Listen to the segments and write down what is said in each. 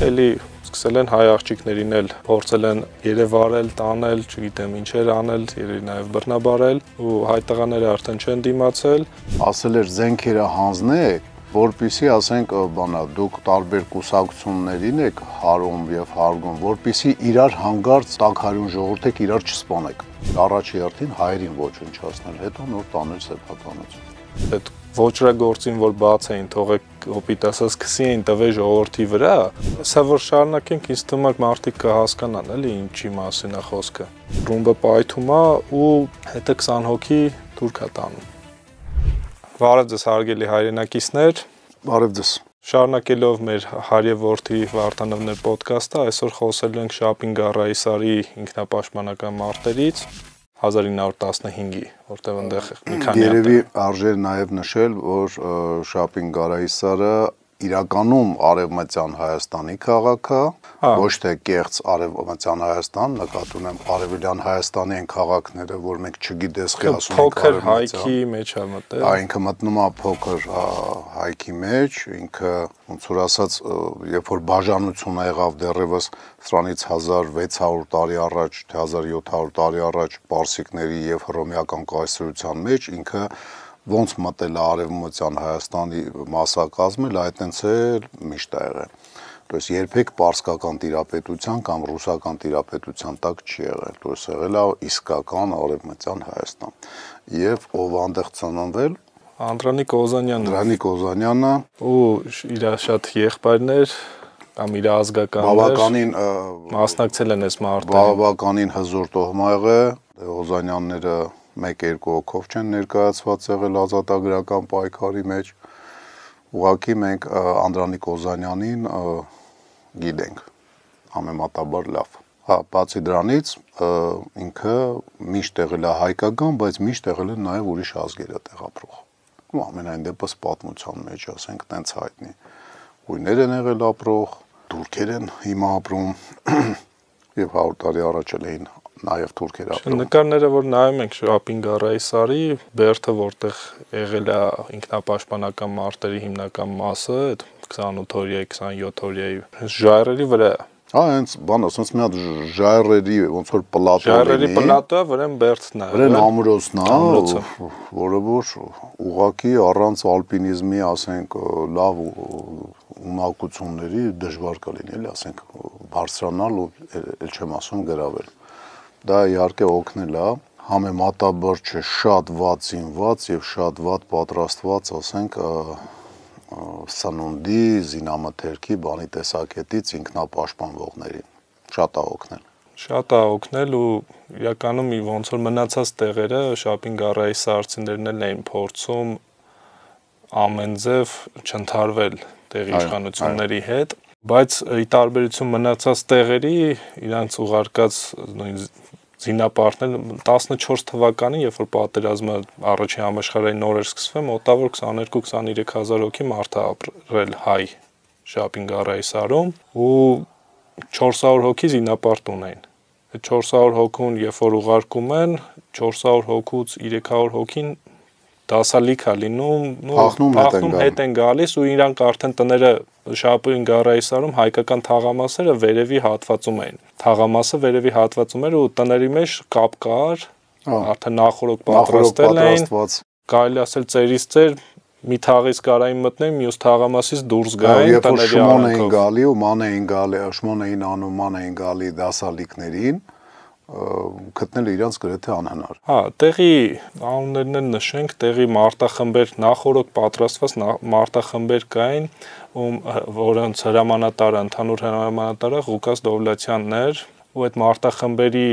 էլի սկսել են հայ աղջիկներին էլ փորձել են երևարել, տանել, չգիտեմ ինչեր անել, նաև բռնաբարել ու հայ տղաները արդեն չեն դիմացել։ Ասել էր զենքերը հանձնեք, որպեսզի ասենք դուք տարբեր կուսակցություններին եք հարում եւ հարգում, որպեսզի իրար հանգարց տաքարյուն ժողովուրդ իրար չսպանեք։ Առաջի հերթին հայերին ոչնչացնել, հետո նոր տանել սեփականություն։ Այդ ոչրագործին, որ բաց էին, թողեք հոպիտ ասած քսի էին տվել ժողովրդի վրա, սա որ շարունակենք, ինձ թվում է մարդիկ կհասկանան, էլի ինչի մասին է խոսքը։ Ռումբը պայթում է ու հետը 20 հոգի թուրք է տանում։ Բարև ձեզ հարգելի հայրենակիցներ։ Բարև ձեզ։ Շարունակելով մեր հարևորդի Վարդանավներ պոդքասթը, այսօր խոսելու ենք Շապին Գարայիսարի ինքնապաշտպանական մարտերից 1915-ի, որտեղ այնտեղ մի քանի Երևի արժեր նաև նշել, որ Շապին Գարայիսարը իրականում Արևմտյան Հայաստանի քաղաք է, ոչ թե կեղծ Արևմտյան Հայաստան, նկատի ունեմ Արևելյան Հայաստանի են քաղաքները, որ մենք չգիտեսխի ասում ենք փոքր հայքի մեջ է մտել։ Ինքը մտնում է փոքր հայքի մեջ, ինքը ոնց որ ասած, երբ որ բաժանությունը եղավ դեռևս սրանից 1600 տարի առաջ, թե 1700 տարի առաջ պարսիկների եւ հռոմեական կայսրության մեջ, ինքը ոնց մտել է Արևմտյան Հայաստանի մասնակազմել, այդտենց էլ միշտ եղել։ То есть երբեք պարսկական տիրապետության կամ ռուսական տիրապետության տակ չի եղել, то есть եղել է իսկական Արևմտյան Հայաստան։ Եվ ով այնտեղ ծնվել Անդրանիկ Օզանյանն։ Անդրանիկ Օզանյանը ու իր շատ եղբայրներ կամ իր ազգականներ բավականին մասնակցել են այս մարտերին։ Բավականին հզոր տոհմա եղել, Օզանյանները 1-2 հոգով չեն ներկայացված եղել ազատագրական պայքարի մեջ։ Ուղղակի մենք Անդրանիկ Օզանյանին գիտենք համեմատաբար լավ։ Հա, բացի դրանից ինքը միշտ եղել է հայկական, բայց միշտ եղել է նաև ուրիշ ազգերը տեղափոխ։ Ու ամենայն դեպս պատմության մեջ, ասենք, տենց հայտնի։ Հույներ են եղել ապրող, թուրքեր են հիմա ապրում եւ 100 տարի առաջ էին նաև թուրքեր ապրում։ Նկարները, որ նայում ենք Շապին Գարայիսարի, Բերդը, որտեղ եղել է ինքնապաշտպանական մարտերի հիմնական մասը, այդ 28-օրյայի, 27-օրյայի ժայռերի վրա։ Հա, հենց բանը, ասենց մի հատ ժայռերի ոնց որ պլատո լինի։ Ժայռերի պլատո, վրան Բերդն է։ Վրան ամրոցն է, որը որ ուղղակի առանց ալպինիզմի, ասենք, լավ ունակությունների դժվար կլինի, էլի, ասենք, բարձրանալ ու էլ չեմ ասում գրավել։ Դա իհարկե օգնել է, համեմատաբար չէ, շատ վատ զինված եւ շատ վատ պատրաստված, ասենք, սնունդի, զինամթերքի, բանի տեսակետից ինքնապաշտպանվողներին շատ է օգնել։ Շատ է օգնել ու իրականում ոնց որ մնացած տեղերը Շապին Գարայիսարցիներն էլ էին փորձում ամեն ձև չընթարվել տեղի իշխանությունների հետ, բայց ի տարբերություն մնացած տեղերի իրանց ուղարկած նույն զինապարտներ 14 թվականին, երբ որ պատերազմը առաջին համաշխարհային նոր էր սկսվում, մոտավոր 22-23 հազար հոգի մարդ է ապրել հայ Շապին Գարայիսարում ու 400 հոգի զինապարտ ունեն։ Այդ 400 հոգուն, երբ որ ուղարկում են, 400 հոգուց 300 հոգին դասալիք է լինում, փախնում հետ են գալիս ու իրանք արդեն տները Շապին Գարայիսարում հայկական թաղամասերը վերևի հատվածում էին։ Թաղամասը վերևի հատվածում էր ու տների մեջ կապ կար, արդեն նախորդ պատրաստել էին, կարելի ասել ծերից ծեր մի թաղից կարային մտնեն, մյուս թաղամասից դուրս գային տների արանքով։ Շմոն էին գալի ու ման էին գալի, շմոն էին անում, ման էին գալի դասալիքներին, գտնել իրանց գրեթե անհնար։ Հա, տեղի անուններն էլ նշենք, տեղի մարտախմբեր, նախորդ պատրաստված մարտախմբեր կային, որոնց հրամանատարը, ընդհանուր հրամանատարը Ղուկաս Դովլաթյանն էր, ու այդ մարտախմբերի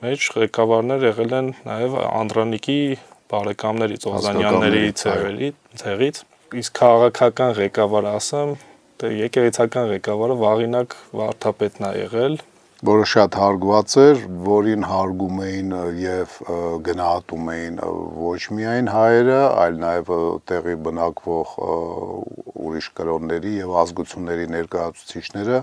մեջ ղեկավարներ եղել են նաև Անդրանիկի բարեկամներից, Օզանյանների ցեղից, իսկ քաղաքական ղեկավարը ասեմ, եկեղեցական ղեկավարը Վաղինակ վարդապետն է եղել, որը շատ հարգված էր, որին հարգում էին եւ գնահատում էին ոչ միայն հայերը, այլ նաեւ տեղի բնակվող ուրիշ կրոնների եւ ազգությունների ներկայացուցիչները,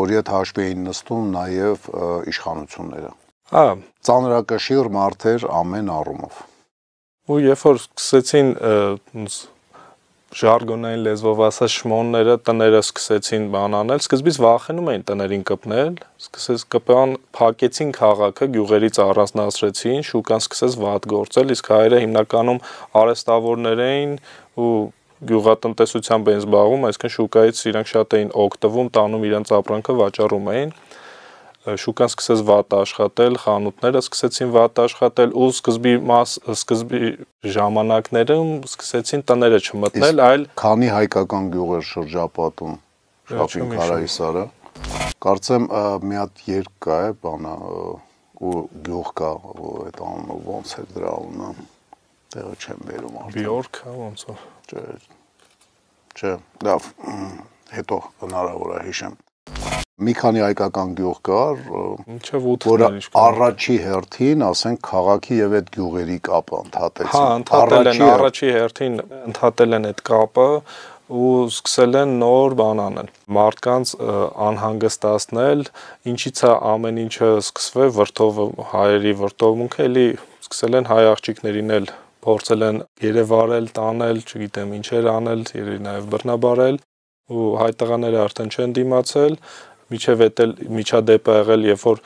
որի հետ հաշվի էին նստում նաեւ իշխանությունները։ Հա, ծանրակշիռ մարդ էր ամեն առումով։ Ու երբ որ սկսեցին ժարգոնային լեզվով ասած շմոնները տները սկսեցին բան անել, սկզբից վախենում էին տներին կպնել, սկսեց կպան, փակեցին քաղաքը, գյուղերից առանձնացրեցին, շուկան սկսեց վատ գործել, իսկ հայերը հիմնականում արհեստավորներ էին ու գյուղատնտեսությամբ էին զբաղվում, այսինքն շուկայից իրանք շատ էին օգտվում, տանում իրենց ապրանքը վաճառում էին։ Շուկան սկսեց վատ աշխատել, խանութները սկսեցին վատ աշխատել ու սկզբի ժամանակներում սկսեցին տները չմտնել, այլ քանի հայկական գյուղեր շրջապատում Շապին Քարայիսարը։ Կարծեմ մի հատ երկ կա է, բանա ու գյուղ կա, այդ անունը ոնց է դրա անունը, տեղը չեմ բերում արդեն։ Բյորքը ոնց է։ Չէ, լավ, հետո հնարավոր է հիշեմ։ Մի քանի հայկական գյուղ կար, որը առաջի հերթին, ասենք, քաղաքի եւ այդ գյուղերի կապը ընդհատեցին։ Հա, ընդհատել են առաջի հերթին, ընդհատել են այդ կապը ու սկսել են նոր բան անել։ Մարդկանց անհանգստացնել, ինչից է ամեն ինչը սկսվել, վրդովը, հայերի վրդովմունքը, էլի սկսել են հայ աղջիկներին էլ փորձել են երևարել, տանել, չգիտեմ ինչեր անել, նաեւ բռնաբարել ու հայ տղաները արդեն չեն դիմացել։ Միջև էտել միջադեպ է եղել, երբ որ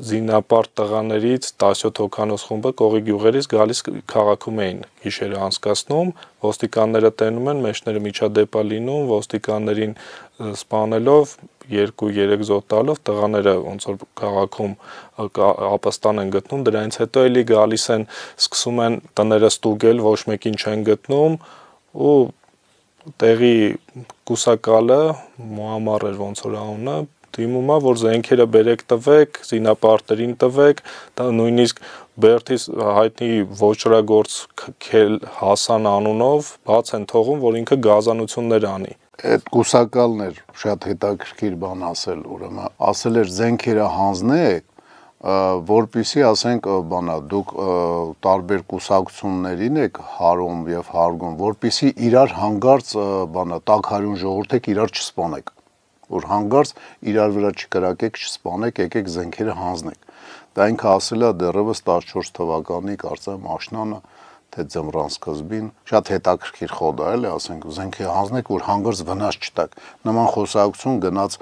զինապարտ տղաներից 17 հոգանոց խումբը կողի գյուղերից գալիս քաղաքում էին գիշերը անցկացնում, ոստիկանները տենում են, մեջները միջադեպ է լինում, ոստիկաններին սպանելով 2-3 զոհ տալով տղաները ոնց որ քաղաքում ապաստան են գտնում, դրանից հետո էլի գալիս են, սկսում են տները ստուգել, ոչ մեկին չեն գտնում ու տեղի կուսակալը Մուամար էր ոնց որ անունը դիմում է որ զենքերը բերեք տվեք զինապարտերին տվեք դա նույնիսկ Բերթիս հայտնի ոչրագործ Հասան անունով բաց են թողում որ ինքը գազանություններ անի այդ կուսակալն էր շատ հետաքրքիր բան ասել ուրեմն ասել էր զենքերը հանձնեք որպեսզի ասենք բանա դուք տարբեր կուսակցություններին եք հարում եւ հարգում որպեսզի իրար հանգարց բանա տակհարյուն ժողովուրդ իրար չսպանեք որ հանգարց իրար վրա չկրակեք չսպանեք եկեք զենքերը հանձնեք դա ինքը ասել է դեռևս 14 թվականի կարծեմ աշնանը թե ձմռան սկզբին շատ հետաքրքիր խոդ է էլի ասենք զենքի հանձնեք որ հանգարց վնաս չտակ նման խոսակցություն գնաց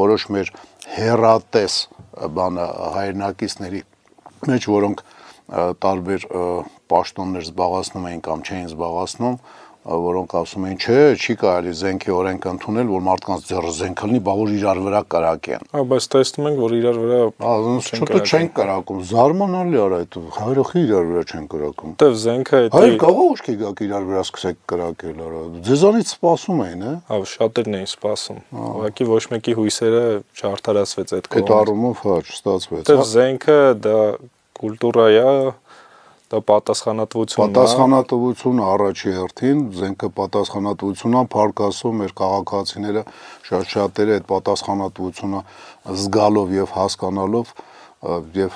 որոշ մեր հերատես բանը հայրենակիցների մեջ որոնք տարբեր պաշտոններ զբաղեցնում էին կամ չէին զբաղեցնում որոնք ասում էին չէ չի կարելի զենքի օրենք ընդունել որ մարդկանց ձեռը զենք լինի բա որ իրար վրա կրակեն հա բայց տեսնում ենք որ իրար վրա շուտը չեն կրակում զարմանալի արա այդ հայրախի իրար վրա չեն կրակում դե զենքը դա հայր կարող ուշքի գաք իրար վրա սկսեք կրակել արա ձեզանից սպասում էին հա շատերն էին սպասում ուղղակի ոչ մեկի հույսերը չարդարացվեց այդ կողմից այդ առումով հա չստացվեց դե զենքը դա կուլտուրա է դա պատասխանատվությունը առաջի հերթին զենքը պատասխանատվությունն փառքասում մեր քաղաքացիները շատ-շատերը այդ պատասխանատվությունը զգալով եւ հասկանալով եւ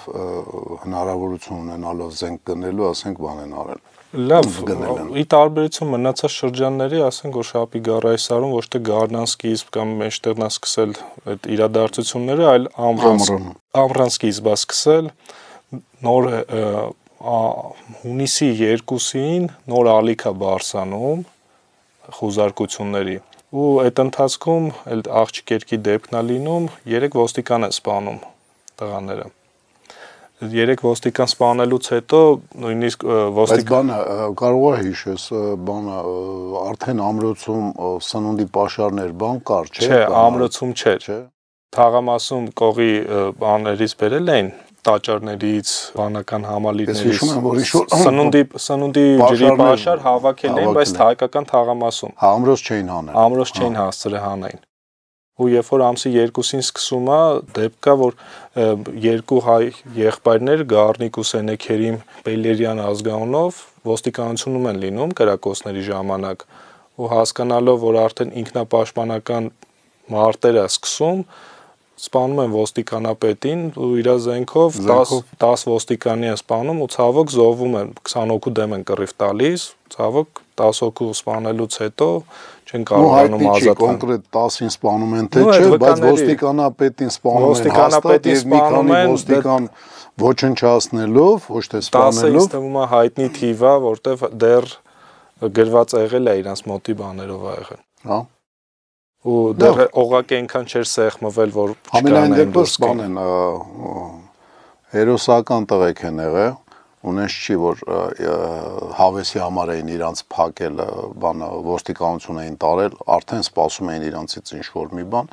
հնարավորություն ունենալով զենք գնելու ասենք բան են արել լավ ի տարբերություն մնացած շրջանների ասենք որ Շապի Գարայսարում ոչ թե գարնան սկիզբ կամ մեջտեղն է սկսել այդ իրադարձությունները այլ ամռան սկիզբ է սկսել նոր հունիսի 2-ին նոր ալիք է բարձանում խուզարկությունների ու այդ ընթացքում էլ աղջիկերքի դեպքն է լինում 3 ոստիկան է սպանում տղաները 3 ոստիկան սպանելուց հետո նույնիսկ ոստիկան բանը կարող է հիշես բանը արդեն ամրոցում սնունդի պաշարներ բան կար չէ ամրոցում չէր թաղամասում կողի բաներից բերել էին տաճարներից, բանական համալիրներից սնունդի ջրի պաշար հավաքել էին, բայց հայկական թաղամասում ամրոց չէին հանել ամրոց չէին հասցրել հանեն ու երբ որ ամսի 2-ին սկսում է դեպք կա որ երկու հայ եղբայրներ Գառնիկ ու Սենեքերիմ Պելերյան ազգանունով ոստիկանությունում են լինում կրակոցների ժամանակ ու հասկանալով որ արդեն ինքնապաշտպանական մարտեր է սկսում սպանում են ոստիկանապետին ու իր զենքով 10 ոստիկանի են սպանում ու ցավոք զոհվում են 20 հոգու դեմ են կռիվ տալիս ցավոք 10 հոգու սպանելուց հետո չեն կարողանում ազատվել կոնկրետ 10-ին սպանում են թե չէ բայց ոստիկանապետին սպանում են հաստատ եւ մի քանի ոստիկան ոչնչացնելով ոչ թե սպանելով 10-ը ինձ թվում է հայտնի թիվ է որտեվ դեռ գրված եղել է իրանց մոտի բաներով ա եղել։ Հա։ Ու դեռ օղակ այնքան չէր սեղմվել, որ ամենայն դեպս բան են հերոսական տղեկ են եղել, ունես չի, որ հավեսի համար էին իրանց փակել, բանը ոստիկանություն էին տարել, արդեն սպասում էին իրանցից ինչ-որ մի բան,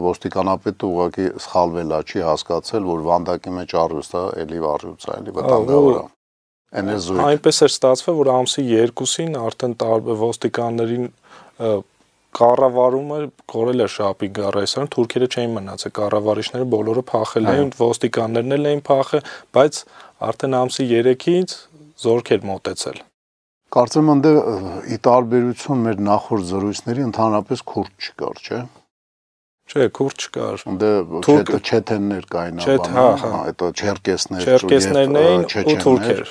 ոստիկանապետը ուղղակի սխալվել է, չի հասկացել, որ վանդակի մեջ առյուծ է, էլի առյուծ է, էլի վտանգավոր է։ Այնպես էր ստացվել, որ ամսի 2-ին արդեն ոստիկաններին կառավարումը կորել էր Շապիկ Գարայսյանը, թուրքերը չէին մնացել, կառավարիչները բոլորը փախել էին, ոստիկաններն էլ էին փախել, բայց արդեն ամսի 3-ից զորք էր մոտեցել։ Կարծեմ ընդ ի տարբերություն մեր նախորդ զրույցների ընդհանրապես քուրդ չկար, չէ՞։ Չէ, քուրդ չկար։ Ընդ չեթեններ կային, այդ չերկեսներն էին ու թուրքեր։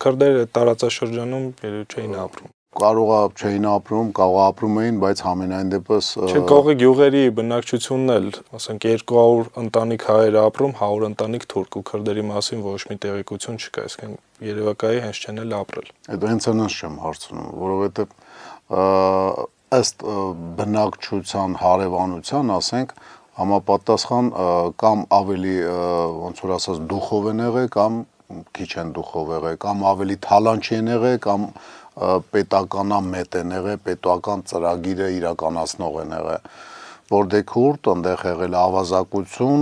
Քրդերը տարածաշրջանում չէին ապրում։ Կարողա չէին ապրում, կարող ապրում էին, բայց համենայն դեպս Չէ, կողի գյուղերի բնակչությունն էլ, ասենք 200 ընտանիք հայեր ապրում, 100 ընտանիք թուրք ու քրդերի մասին ոչ մի տեղեկություն չկա, այսինքն երևակայի հենց չեն էլ ապրել։ Այդ հենց այնպես չեմ հարցնում, որովհետև ըստ բնակչության հարևանության, ասենք, համապատասխան կամ ավելի ոնց որ ասած դուխով են եղել, կամ քիչ են դուխով եղել, կամ ավելի թալանչի են եղել, կամ պետականամետ են եղել, պետական ծրագիրը իրականացնող են եղել, որտեղ քուրդ այնտեղ եղել ավազակություն,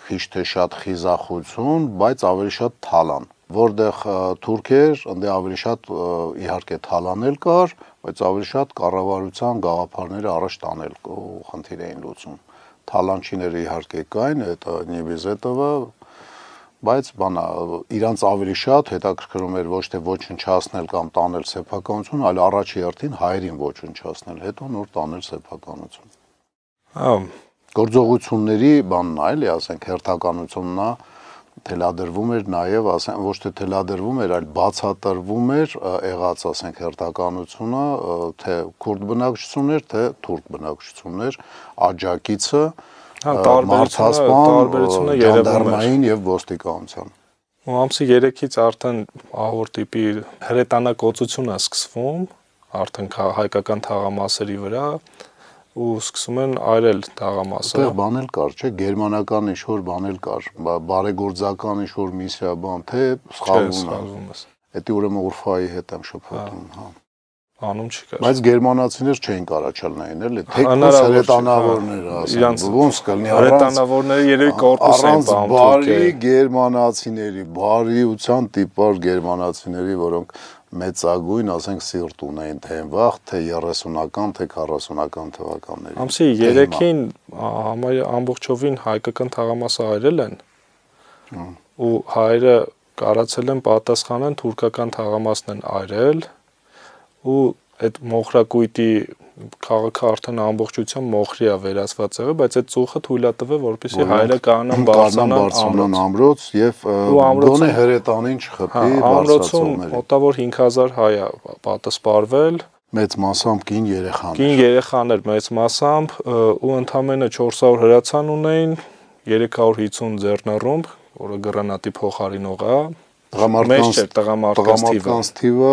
քիչ թե շատ խիզախություն, բայց ավելի շատ թալան, որտեղ թուրքեր այնտեղ ավելի շատ իհարկե թալանել կար, բայց ավելի շատ կառավարության գաղափարները առաջ տանել խնդիր էին լուծում։ Թալանչիները իհարկե կային, այդ Նիբիզետովը, բայց բանա իրանց ավելի շատ հետաքրքրում էր ոչ թե ոչնչացնել կամ տանել սեփականություն, այլ առաջի հերթին հայերին ոչնչացնել, հետո նոր տանել սեփականություն։ Գործողությունների բանն է, էլի, ասենք, հերթականությունն է, թելադրվում էր նաև, ասենք, ոչ թե թելադրվում էր, այլ բացատրվում էր եղած, ասենք, հերթականությունը, թե քուրդ բնակչություններ, թե թուրք բնակչություններ, աջակիցը, տարբերությունը ժանդարմային եւ ոստիկանության։ Ու ամսի 3-ից արդեն ահավոր տիպի հրետանակոծություն է սկսվում, արդեն հայկական թաղամասերի վրա, ու սկսում են այրել թաղամասը։ Այդտեղ բան էլ կար, չէ, գերմանական ինչ-որ բան էլ կար, բարեգործական ինչ-որ միսիա բան, թե սխալվում ես։ Դա ուրեմն Ուրֆայի հետ եմ շփոթում, հա։ Անում չկար։ Բայց գերմանացիներ չէին կարաչալ նային, էլի, թեկուզ հրետանավորները, ասենք, ոնց կլինի հրետանավորները երևի կորպուս էին բանում բարի գերմանացիների, բարիության տիպար գերմանացիների, որոնք մեծագույն, ասենք, սիրտ ունեին թե վաղ, թե 30-ական, թե 40-ական թվականներին։ Ամսի 3-ին ամբողջովին հայկական թաղամասը այրել են, ու հայերը կարացել են պատասխանեն թուրքական թաղամասն են այրել, ու այդ մոխրակույտի քաղաքը արդեն ամբողջությամբ մոխրի է վերածված եղել, բայց այդ ծուխը թույլ է տվել, որպեսզի հայերը կանան բարձրանան ամրոց եւ գոնե հրետանին չխփի բարձրացում։ Մոտավոր 5000 հայ է պատասպարվել, մեծ մասամբ կին երեխաներ։ Կին երեխաներ մեծ մասամբ ու ընդամենը 400 հրացան ունեին, 350 ձեռնառումբ, որը գրանատի փոխարինող է։ Տղամարդկանց թիվը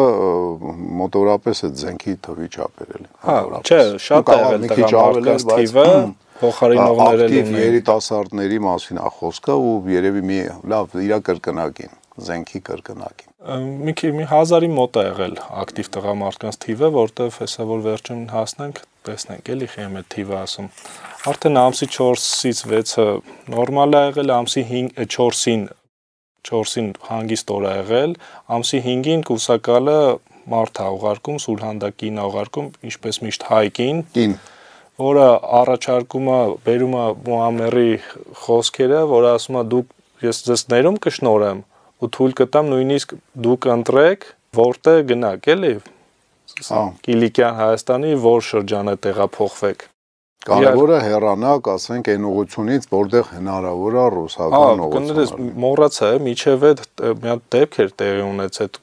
մոտորապես է զենքի թվի չափ էր էլի։ Հա, չէ, շատ է եղել տղամարդկանց թիվը, փոխարինողներ էլ ունեն։ Երիտասարդների մասին է խոսքը ու երևի մի լավ իրա կրկնակին, զենքի կրկնակին։ Մի 1000-ի մոտ է եղել ակտիվ տղամարդկանց թիվը, որտեվ հեսա որ վերջին հասնենք, տեսնենք էլի խեմ է թիվը ասում։ Արդեն ամսի 4-ից 6-ը նորմալ է եղել, ամսի 4-ին հանգիստ օր է եղել, ամսի 5-ին կուսակալը մարդ է ուղարկում, Սուրհանդակին ուղարկում, ինչպես միշտ հայկին, որը առաջարկում է, բերում է Մուամմերի խոսքերը, որը ասում է դուք ես ձեզ ներում կշնորեմ ու թույլ կտամ նույնիսկ դուք ընտրեք, որտեղ գնաք, էլի, Կիլիկյան Հայաստանի որ շրջանը տեղափոխվեք։ Կարևորը հեռանակ, ասենք, այն ուղությունից, որտեղ հնարավոր է ռուսական ուղղություն։ Մոռացա, միջև այդ մի հատ դեպք էր տեղի ունեցել,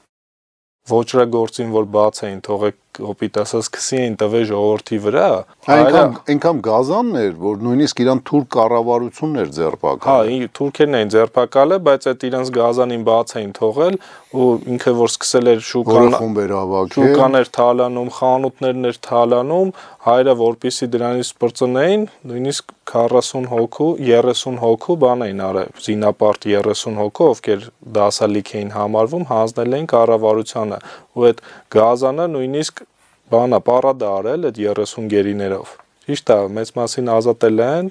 ոճրագործին, որ բաց էին թողեք կոպիտ ասած քսի էին տվել ժողովրդի վրա, այնքան գազանն էր, որ նույնիսկ իրան թուրք կառավարությունն էր ձերբակալել։ Հա, թուրքերն էին ձերբակալել, բայց այդ իրանց գազանին բաց էին թողել ու ինքը որ սկսել էր շուկաներ թալանում, խանութներն էր թալանում, հայրը որպեսի դրանից սպրծնեին, նույնիսկ 40 հոգու, 30 հոգու բան էին արել, զինապարտ 30 հոգու, ովքեր դասալիք էին համարվում, հանձնել էին կառավարությանը, ու այդ գազանը նույնիսկ բանա պարադա արել այդ 30 գերիներով։ Ճիշտ է, մեծ մասին ազատել են,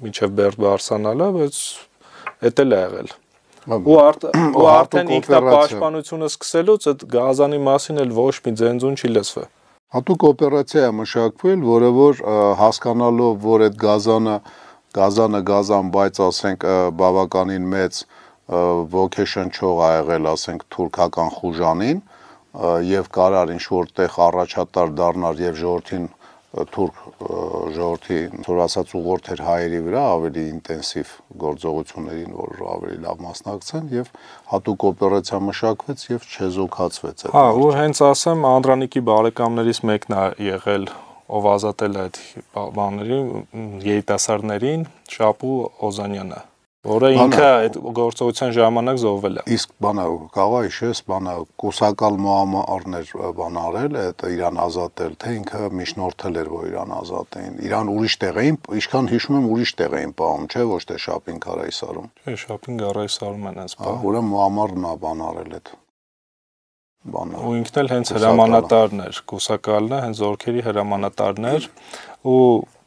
մինչև Բերդ Բարսանալը, բայց էդ էլ է եղել։ Ու արդեն ինքնապաշտպանությունը սկսելուց այդ գազանի մասին էլ ոչ մի ձենձուն չի լսվել։ Հատուկ օպերացիա է մշակվել, որը որ հասկանալով, որ այդ գազան, բայց ասենք բավականին մեծ ոգեշնչող ա եղել, ասենք թուրքական խուժանին, եւ կարար ինչ որտեղ առաջատար դառնար եւ ժողովրդին թուրք ժողովրդի որ ասած ուղղորդ էր հայերի վրա ավելի ինտենսիվ գործողություններին, որ ավելի լավ մասնակցեն եւ հատուկ օպերացիա մշակվեց եւ չեզոքացվեց այդ։ Հա, ու հենց ասեմ Անդրանիկի բարեկամներից մեկն է եղել, ով ազատել է այդ բաներին, երիտասարդներին, Շապու Օզանյանը, որը ինքը այդ գործողության ժամանակ զոհվել է։ Իսկ բանա կարող իշես բանա կուսակալ Մոամարներ բան արել, այդ իրան ազատել, թե ինքը միջնորդել էր, որ իրան ազատեին։ Իրան ուրիշ տեղ էին, ինչքան հիշում եմ ուրիշ տեղ էին պահում, չէ, ոչ թե Շապին Ղարայսարում։ Չէ, Շապին Ղարայսարում են այս բանը։ Ուրեմն Մոամարն է բան արել այդ բանը։ Ու ինքն էլ հենց հրամանատարն էր, կուսակալն է, հենց զորքերի հրամանատարն էր, ու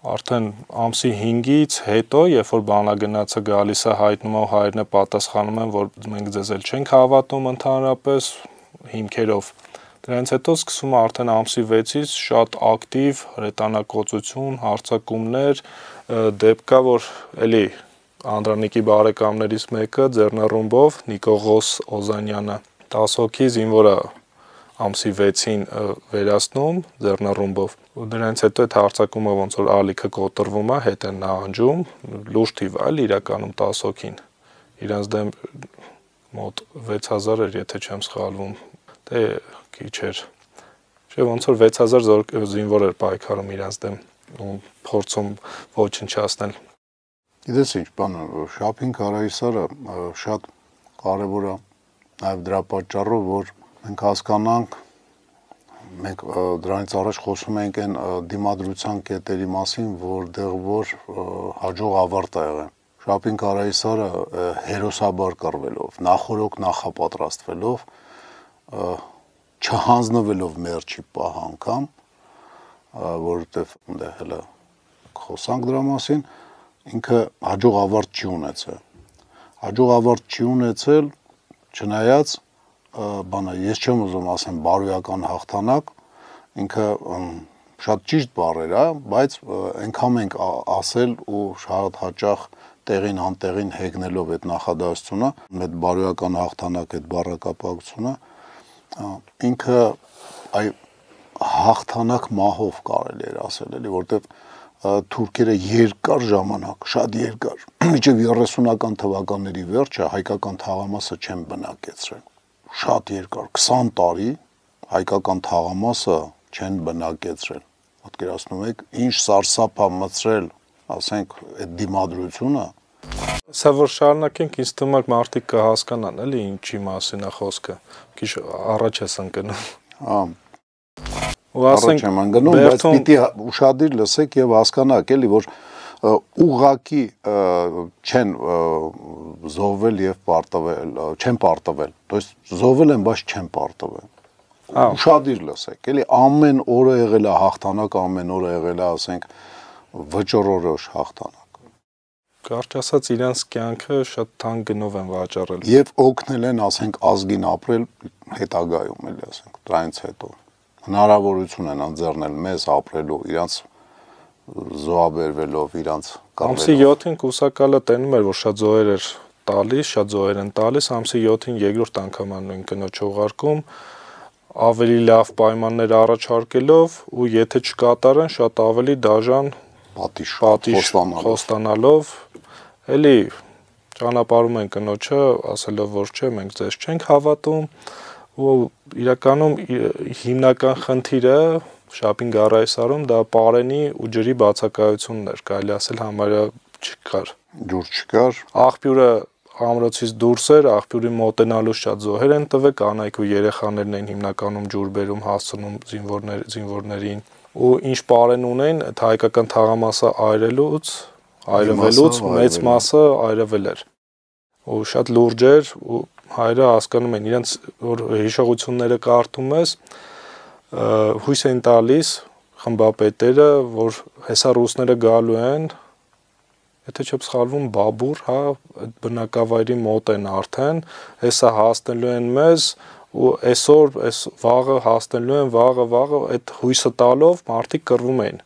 արդեն ամսի 5-ից հետո, երբ որ բանագնացը գալիս է հայտնում ու հայրն է պատասխանում են, որ մենք ձեզ էլ չենք հավատում ընդհանրապես հիմքերով։ Դրանից հետո սկսում է արդեն ամսի 6-ից շատ ակտիվ հրետանակոծություն, հարձակումներ, դեպք կա, որ էլի Անդրանիկի բարեկամներից մեկը ձեռնռումբով Նիկողոս Օզանյանը 10 հոգի զինվոր է ամսի 6-ին վերացնում ձեռնռումբով, ու դրանից հետո այդ հարձակումը ոնց որ ալիքը կոտրվում է, հետ են նահանջում, լուրջ թիվ է իրականում 10 հոգին, իրանց դեմ մոտ 6000 էր, եթե չեմ սխալվում, դե քիչ էր, չէ, ոնց որ 6000 զինվոր էր պայքարում իրանց դեմ, ու փորձում ոչնչացնել։ Գիտես ինչ բան, Շապին Ղարայսարը շատ կարևոր է նաև դրա պատճառով, որ մենք հասկանանք, մենք դրանից առաջ խոսում ենք այն դիմադրության կետերի մասին, որտեղ որ հաջող ավարտ է եղել։ Շապին Ղարայսարը հերոսաբար կռվելով, նախորոք նախապատրաստվելով, չհանձնվելով մերճի պահ անգամ, որովհետև դե հələ խոսանք դրա մասին, ինքը հաջող ավարտ չի ունեցել։ Հաջող ավարտ չի ունեցել, չնայած բանը, ես չեմ ուզում ասեմ բարոյական հաղթանակ, ինքը շատ ճիշտ բառեր է, բայց այնքան ենք ասել ու շատ հաճախ տեղին անտեղին հեգնելով այդ նախադասությունը, այդ բարոյական հաղթանակ, այդ բառակապակցությունը, ինքը այ հաղթանակ մահով կարելի էր ասել, էլի, որտեղ թուրքերը երկար ժամանակ, շատ երկար, մինչև 30-ական թվականների վերջը հայկական թաղամասը չեն բնակեցրել։ Շատ երկար, 20 տարի հայկական թաղամասը չեն բնակեցրել։ Պատկերացնում եք, ինչ սարսափ է մտցրել, ասենք, այդ դիմադրությունը։ Սա որ շարունակենք, ինձ թվում է մարդիկ կհասկանան, էլի ինչի մասին է խոսքը։ Քիչ առաջ ես ընկնում։ Հա։ Ու ասենք, եմ ընկնում, բայց պիտի ուշադիր լսեք եւ հասկանաք, էլի, որ ուղղակի չեն զոհվել եւ պարտվել, չեն պարտվել, то есть զոհվել են, բայց չեն պարտվել։ Ուշադիր լսեք, էլի ամեն օրը եղել է հաղթանակ, ամեն օրը եղել է, ասենք, վճռորոշ հաղթանակ։ Կարճ ասած, իրանց կյանքը շատ թանկ գնով են վաճառել։ Եվ օգնել են, ասենք, ազգին ապրել հետագայում, էլի, ասենք, դրանից հետո հնարավորություն են ընձեռնել մեզ ապրելու, իրանց զոհաբերվելով, իրանց կռվելով։ Ամսի 7-ին կուսակալը տենում էր, որ շատ զոհեր էր տալիս, շատ զոհեր են տալիս, ամսի 7-ին երկրորդ անգամ նույն կնոջ ուղարկում, ավելի լավ պայմաններ առաջարկելով ու եթե չկատարեն, շատ ավելի դաժան պատիժ խոստանալով, էլի ճանապարհում են կնոջը, ասելով որ չէ, մենք ձեզ չենք հավատում, ու իրականում հիմնական խնդիրը Շապին Գարայսարում դա պարենի ու ջրի բացակայությունն էր, կարելի ասել համարյա չկար։ Ջուր չկար։ Աղբյուրը ամրոցից դուրս էր, աղբյուրի մոտենալուց շատ զոհեր են տվել, կանայք ու երեխաներն էին հիմնականում ջուր բերում, հասցնում զինվորներին, ու ինչ պարեն ունեն, այդ հայկական թաղամասը այրվելուց մեծ մասը այրվել էր։ Ու շատ լուրջ էր, ու հայրը հասկանում են, իրենց որ հիշողությունները կարդում ես, հույս են տալիս խմբապետերը, որ հեսա ռուսները գալու են, եթե չեմ սխալվում, Բաբուր, հա, այդ բնակավայրի մոտ են արդեն, հեսա հասնելու են մեզ, ու այսօր, վաղը հասնելու են, վաղը, այդ հույսը տալով մարդիկ կռվում էին։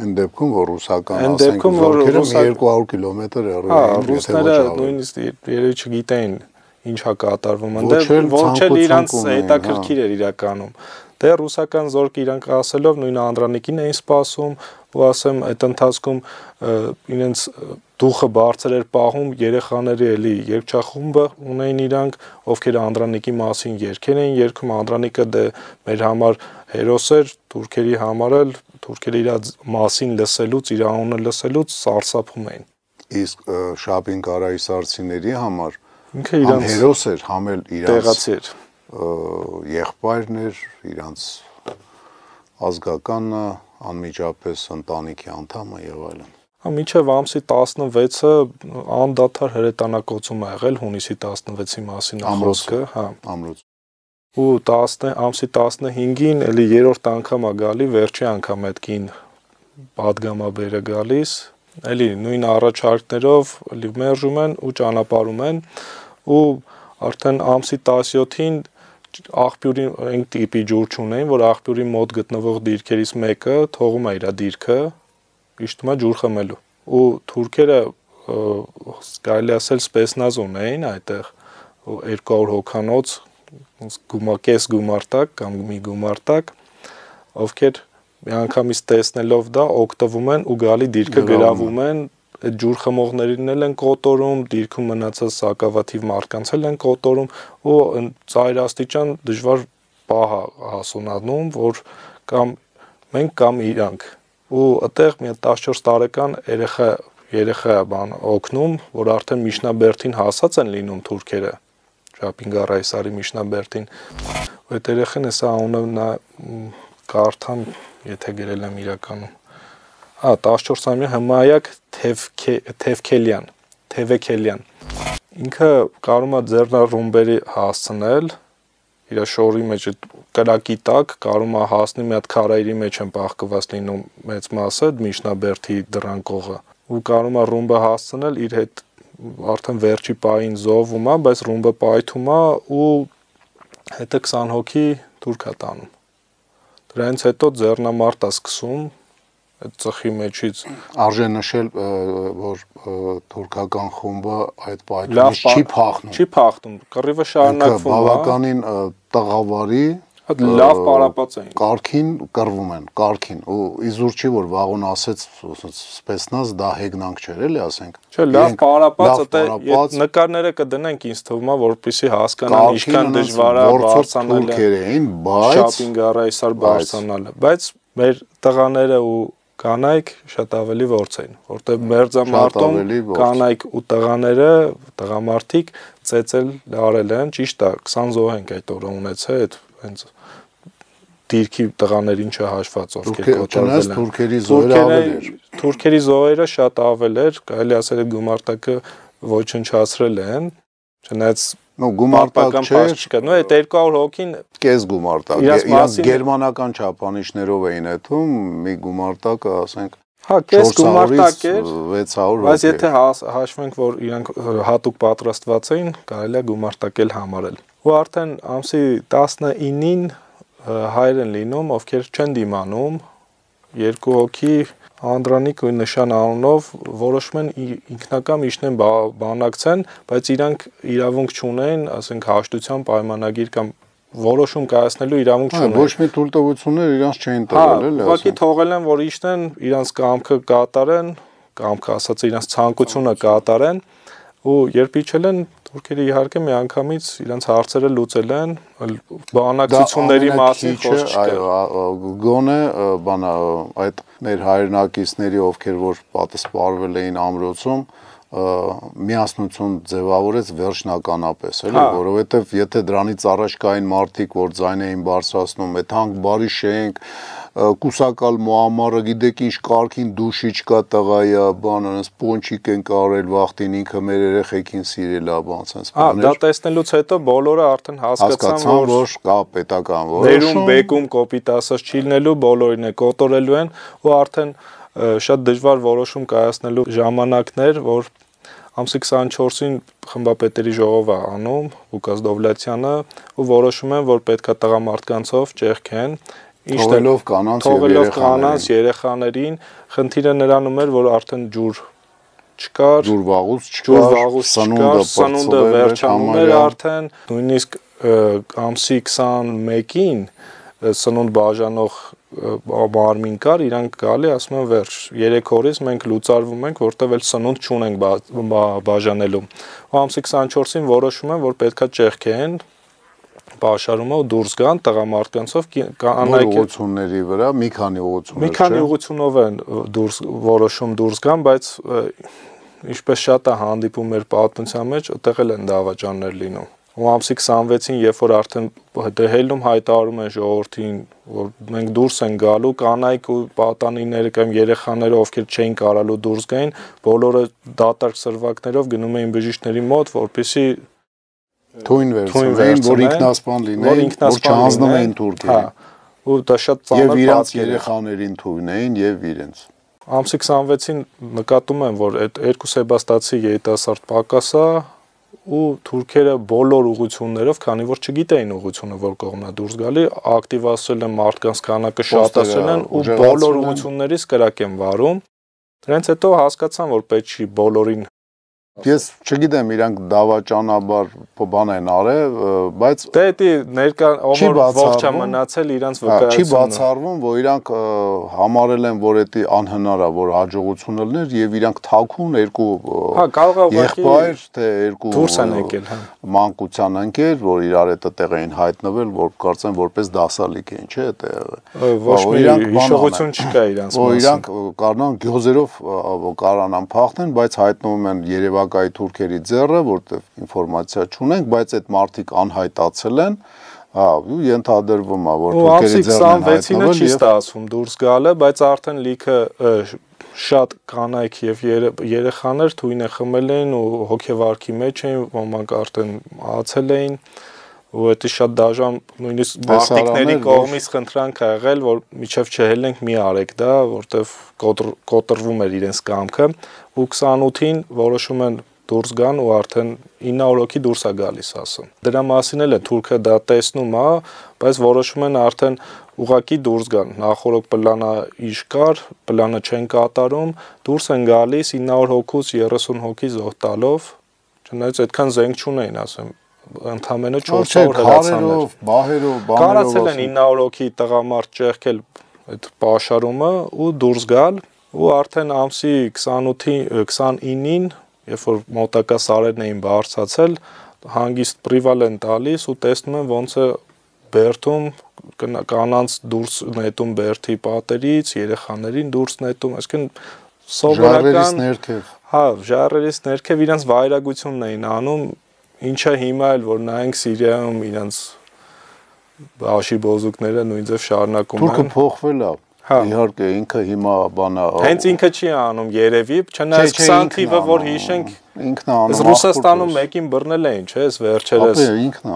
Այն դեպքում, որ ռուսական զորքերը 200 կիլոմետր հեռու էին, ռուսները նույնիսկ երևի չգիտեին ինչա կատարվում, ոչ էլ իրանց հետաքրքիր էր իրականում։ Դե ռուսական զորք իրանք ասելով նույն Անդրանիկին էին սպասում, ու ասեմ այդ ընթացքում իրենց դուխը բարձր էր պահում, երեխաների էլի երգչախումբը ունեին իրանք, ովքեր Անդրանիկի մասին երգեր էին երգում, Անդրանիկը դե մեր համար հերոս էր, թուրքերի համար էլ, թուրքերը իր մասին լսելուց, իր անունը լսելուց սարսափում էին։ Իսկ Շապին Գարայսարցիների համար ինքը իրանց հերոս էր, համ էլ իրանց տեղացի էր, եղբայրն էր, իրանց ազգականը, անմիջապես ընտանիքի անդամը եւ այլն։ Մինչև ամսի 16-ը անդադար հրետանակոծում ա եղել հունիսի 16-ի մասին խոսքը, հա։ Ամրոց։ Ու ամսի 15-ին էլի երրորդ անգամ ա գալի, վերջի անգամ այդ կին պատգամաբերը գալիս, էլի նույն առաջարկներով էլի մերժում են ու ճանապարհում են, ու արդեն ամսի 17-ին աղբյուրի այն տիպի ջուր չունեին, որ աղբյուրի մոտ գտնվող դիրքերից մեկը թողում է իր դիրքը, իջնում է ջուր խմելու։ Ու թուրքերը կարելի ասել սպեսնազ ունեին այդտեղ 200 հոգանոց կես գումարտակ կամ մի գումարտակ, ովքեր միանգամից տեսնելով դա օգտվում են ու գալի դիրքը գրավում են, այդ ջուր խմողներին էլ են կոտորում, դիրքում մնացած սակավաթիվ մարդկանց էլ են կոտորում, ու ծայրաստիճան դժվար պահ հասունանում, որ կամ մենք կամ իրանք, ու այդտեղ մի 14 տարեկան երեխա օգնում, որ արդեն Միշնաբերդին հասած են լինում թուրքերը, Շապին Գարայսարի Միշնաբերդին, ու այդ երեխան հեսա անունը կարդամ, եթե գրել եմ իրականում, 14-ամյա Հմայակ Թևքելյան, ինքը կարում է ձեռնառումբերի հասցնել, իր շորի մեջ կրակի տակ կարում է հասնի մի հատ քարայրի մեջ են պահկված լինում մեծ մասը, Միշնաբերդի դռան կողը, ու կարում է ռումբը հասցնել իր հետ արդեն վերջի պահին զոհվում է, բայց ռումբը պայթում է ու հետը 20 հոգի թուրք է տանում։ Դրանից հետո ձեռնամարտ է սկսում այդ ծխի մեջից։ Արժե նշել, որ թուրքական խումբը այդ պայթունից չի փախնում։ Չի փախնում, կռիվը շարունակվում է։ Բավականին տղավարի լավ պարապած էին։ Կարքին կռվում են, կարքին, ու իզուր չի որ վաղուն ասեց սպեսնազ դա հեգնանք չէր էլի ասենք։ Չէ, լավ պարապած, այդ նկարները կդնենք ինձ թվում է, որպեսզի հասկանան ինչքան դժվար է բարձրանալը։ Շապին Գարայսար բարձրանալը, բայց մեր տղաները ու կանայք շատ ավելի ворց էին, որտեղ մերձամարտում կանայք ու տղաները, տղամարդիկ ծեծել արել են, ճիշտ է, 20 զոհ ենք այդ օրը ունեցել, այդ հենց դիրքի տղաներին չհաշված, ովքեր կոտրվել են։ Թուրքերի զոհերը ավել էր։ Թուրքերի զոհերը շատ ավել էր, կարելի ասել գումարտակը ոչնչացրել են, չնայած գումարտակ չէր, այդ 200 հոգին կես գումարտակ, իրանց գերմանական չափանիշներով էին այդում, մի գումարտակը ասենք 400-ից 600, բայց եթե հաշվենք, որ իրանք հատուկ պատրաստված էին, կարելի է գումարտակել համարել։ Ու արդեն ամսի 19-ին հայր են լինում, ովքեր չեն դիմանում, 2 հոգի Անդրանիկ ու նշան անունով որոշում են ինքնակամ իջնեն բանակցեն, բայց իրանք իրավունք չունեն, ասենք հաշտության պայմանագիր կամ որոշում կայացնելու իրավունք չունեն։ Ոչ մի թույլտվություններ իրանց չէին տվել, էլի։ Ուղղակի թողել են, որ իջնեն, իրանց կամքը կատարեն, կամքը ասած իրանց ցանկությունը կատարեն, ու երբ իջել են, Թուրքերը իհարկե միանգամից իրենց հարցերը լուծել են, բանակցությունների մասին խոսք չկա։ Գոնե բանա այդ մեր հայրենակիցների, ովքեր որ պատասխանվել էին ամրոցում, միասնություն ձևավորեց վերջնականապես, էլի, որովհետև եթե դրանից առաջ կային մարդիկ, որ ձայն էին բարձրացնում, այդ հանք բարի շենք, կուսակալ Մուամարը գիտեք ինչ կարգին դուշիչ կա տղայա, բան այնպես պոնչիկ են կարել վախտին ինքը մեր երեխեքին սիրել է, բան sense բաներ։ Դա տեսնելուց հետո բոլորը արդեն հասկացան, որ կա պետական որոշում։ Ներում բեկում կոպիտ ասած չի լինելու, բոլորին է կոտորելու են ու արդեն շատ դժվար որոշում կայացնելու ժամանակներ, որ ամսի 24-ին խմբապետերի ժողով է անում Լուկաս Դովլաթյանը ու որոշում են, որ պետքա տղամարդկանցով ճեղքեն թողելով կանանց երեխաներին, խնդիրը նրանում էր, որ արդեն ջուր չկար, ջուր վաղուց չկար, սնունդը վերջանում էր արդեն, նույնիսկ ամսի 21-ին սնունդ բաժանող մարմին կար, իրանք գալի, ասում են վերջ, 3 օրից մենք լուծարվում ենք, որտեվ էլ սնունդ չունենք բաժանելու։ Ու ամսի 24-ին որոշում են, որ պետքա ճեղքեն պաշարումը ու դուրս գան տղամարդկանցով կանայք ուղղությունների վրա մի քանի ուղղությունով են որոշում դուրս գան, բայց ինչպես շատ է հանդիպում մեր պատմության մեջ, այդտեղ էլ են դավաճաններ լինում։ Ու ամսի 26-ին, երբ որ արդեն դեհելում հայտարարում են ժողովրդին, որ մենք դուրս են գալու, կանայք ու պատանիները կամ երեխաները, ովքեր չէին կարալու դուրս գային, բոլորը դատարկ սրվակներով գնում էին բժիշկների մոտ, որպեսզի թույն վերցնեն, որ ինքնասպան լինեն, որ չհանձնվեն Թուրքիային։ Ու դա շատ ծանր եւ իրենց երեխաներին թույն էին եւ իրենց։ Ամսի 26-ին նկատում եմ, որ այդ երկու սեբաստացի երիտասարդ պակաս է ու թուրքերը բոլոր ուղություններով, քանի որ չգիտեին ուղությունը, որ կողմն է դուրս գալի, ակտիվացրել են մարդկանց քանակը շատացրել են ու բոլոր ուղություններից կրակ են վարում։ Դրանից հետո հասկացան, որ պետք չի բոլորին Ես չգիտեմ իրանք դավաճանաբար բան են արել, բայց դե ներկա ով ողջ է մնացել իրանց վկայությունը։ Չի բացառվում, որ իրանք համարել են, որ դա անհնար է, որ հաջողություն լիներ եւ իրանք թաքուն երկու եղբայր թե երկու դուրս են եկել, մանկության ընկեր, որ իրար հետ տեղ էին հայտնվել, որ կարծեն որպես դասալիկ էին, չէ՞, տեղը։ Ոչ մի հիշողություն չկա իրանց մասին։ Որ իրանք կարողան գյոզերով կարողանան փախնեն, բայց հայտնվում են Երևակայի թուրքերի ձեռը, որտեղ ինֆորմացիա չունենք, բայց այդ մարդիկ անհայտացել են, ու ենթադրվում է, որ թուրքերի ձեռն են հայտնվել չի ստացվում դուրս գալը, բայց արդեն լիքը շատ կանայք եւ երեխաներ թույն է խմել էին ու հոգեվարքի մեջ էին, ոմանք արդեն ածել էին, ու դա շատ դաժան նույնիսկ մարդիկների կողմից խնդրանք ա եղել, որ միջև չհելնենք մի արեք դա, որտեվ կոտրվում էր իրենց կամքը, ու 28-ին որոշում են դուրս գան ու արդեն 9 հոգի դուրս է գալիս ասում։ Դրա մասին էլ է թուրքը դա տեսնում է, բայց որոշում են արդեն ուղակի դուրս գան։ Նախորդ պլանը իշ կար, պլանը չեն կատարում, դուրս են գալիս 9 հոգուց 30 հոգի զոհ տալով, չնայած այդքան զենք չունեին, ասեմ, ընդամենը 400 հրացաններ։ Բահերով, կարացել են 9 հոգի տղամարդ ճեղքել այդ պաշարումը ու դուրս գալ, ու արդեն ամսի 29-ին երբ որ մոտակա սարերն էին բարձացել, հանգիստ պրիվալ են տալիս ու տեսնում են ոնց է բերդում կանանց դուրս նետում բերդի պատերից, երեխաներին դուրս նետում, այսինքն սովորական ներքև։ Հա, ժառերից ներքև իրենց վայրագությունն էին անում, ինչը հիմա էլ որ նայենք Սիրիայում իրենց աշիբոզուկները նույնպես շարունակում են։ Թուրքը փոխվել է։ Իհարկե ինքը հիմա բանա հենց ինքը չի անում երևի, չնայած 20 թիվը որ հիշենք ինքն է անում։ Ռուսաստանում մեկին բռնել էին, չէ՞, վերջերս։ Ապա ինքն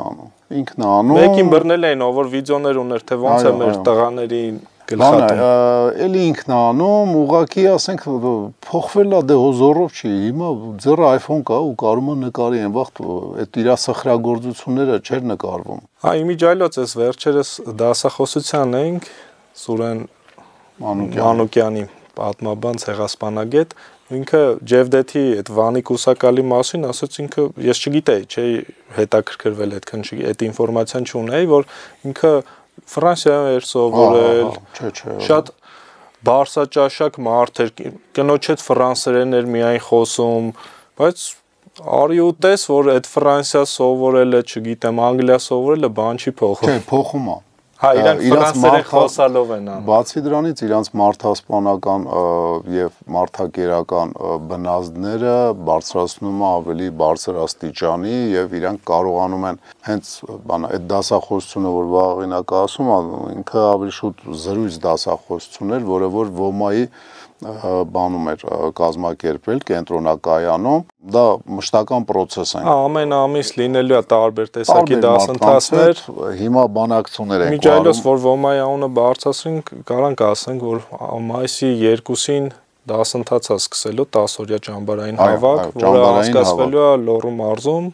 է անում։ Մեկին բռնել էին, ով որ վիդեոներ ուներ, թե ոնց է մեր տղաներին գլխատում։ Էլի ինքն է անում, ուղղակի ասենք փոխվել է դե հոզորով չի։ Հիմա ձեռը iPhone կա ու կարում է նկարի այն վաղ այդ իր սխրագործությունները չէր նկարվում։ Հա, իմիջայլոց էս վերջերս դասախոսության էինք Սուրեն Մանուկյանի պատմաբան ցեղասպանագետ, ինքը Ջևդեթի այդ Վանի կուսակալի մասին ասաց ինքը ես չգիտեի, չէի հետաքրքրվել այդքան այդ ինֆորմացիան չունեի, որ ինքը Ֆրանսիայում էր սովորել, շատ բարձրաճաշակ մարդ էր, կնոջ հետ ֆրանսերեն էր միայն խոսում, բայց Արի ու տես, որ այդ Ֆրանսիա սովորելը, չգիտեմ, Անգլիա սովորելը բան չի փոխում։ Չէ, փոխում է։ Հա, իրանք ֆրանսերեն խոսալով են անում։ Բացի դրանից իրանք մարդասպանական եւ մարդակերական բնազդները բարձրացնում է ավելի բարձր աստիճանի եւ իրանք կարողանում են հենց բանը այդ դասախոսությունը, որ վաղինակ ասում է, ինքը ավելի շուտ զրույց դասախոսություն էր, որը որ ոմայի բանում էր կազմակերպել կենտրոնակայանում, դա մշտական process է։ Ամեն ամիս լինելու է տարբեր տեսակի դասընթացներ, հիմա բանակցություններ են միջայլոց, որ ոմայի անունը բարձրացրին, կարանք ասենք, որ մայիսի 2-ին դասընթաց է սկսելու 10 օրյա ճամբարային հավաք, որը անցկացվելու է Լոռու մարզում։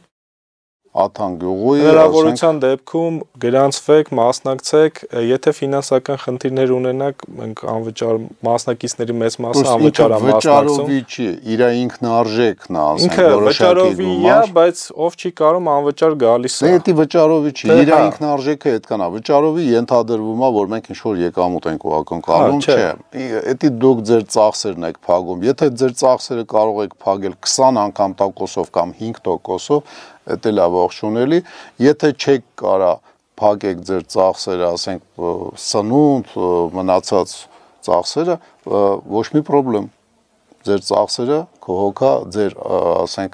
Աթան գյուղի հնարավորության դեպքում գրանցվեք, մասնակցեք, եթե ֆինանսական խնդիրներ ունենաք, մենք անվճար մասնակիցների մեծ մասը անվճար է մասնակցում։ Վճարովի չի, իր ինքնարժեքն է, ասենք, ինքը վճարովի է, բայց ով չի կարող անվճար գալիս է։ Դա վճարովի չի, իր ինքնարժեքը այդքան է, վճարովի ենթադրվում է, որ մենք ինչ-որ եկամուտ ենք ակնկալում, չէ։ Դա դուք ձեր ծախսերն եք փակում։ Եթե ձեր ծախսերը կարող եք փակել 20 անգամ տոկոսով կամ 5%-ով, դա լավ ողջունելի, եթե չեք կարա փակեք ձեր ծախսերը, ասենք սնունդ, մնացած ծախսերը, ոչ մի խնդրեմ։ Ձեր ծախսերը կհոգա ձեր, ասենք,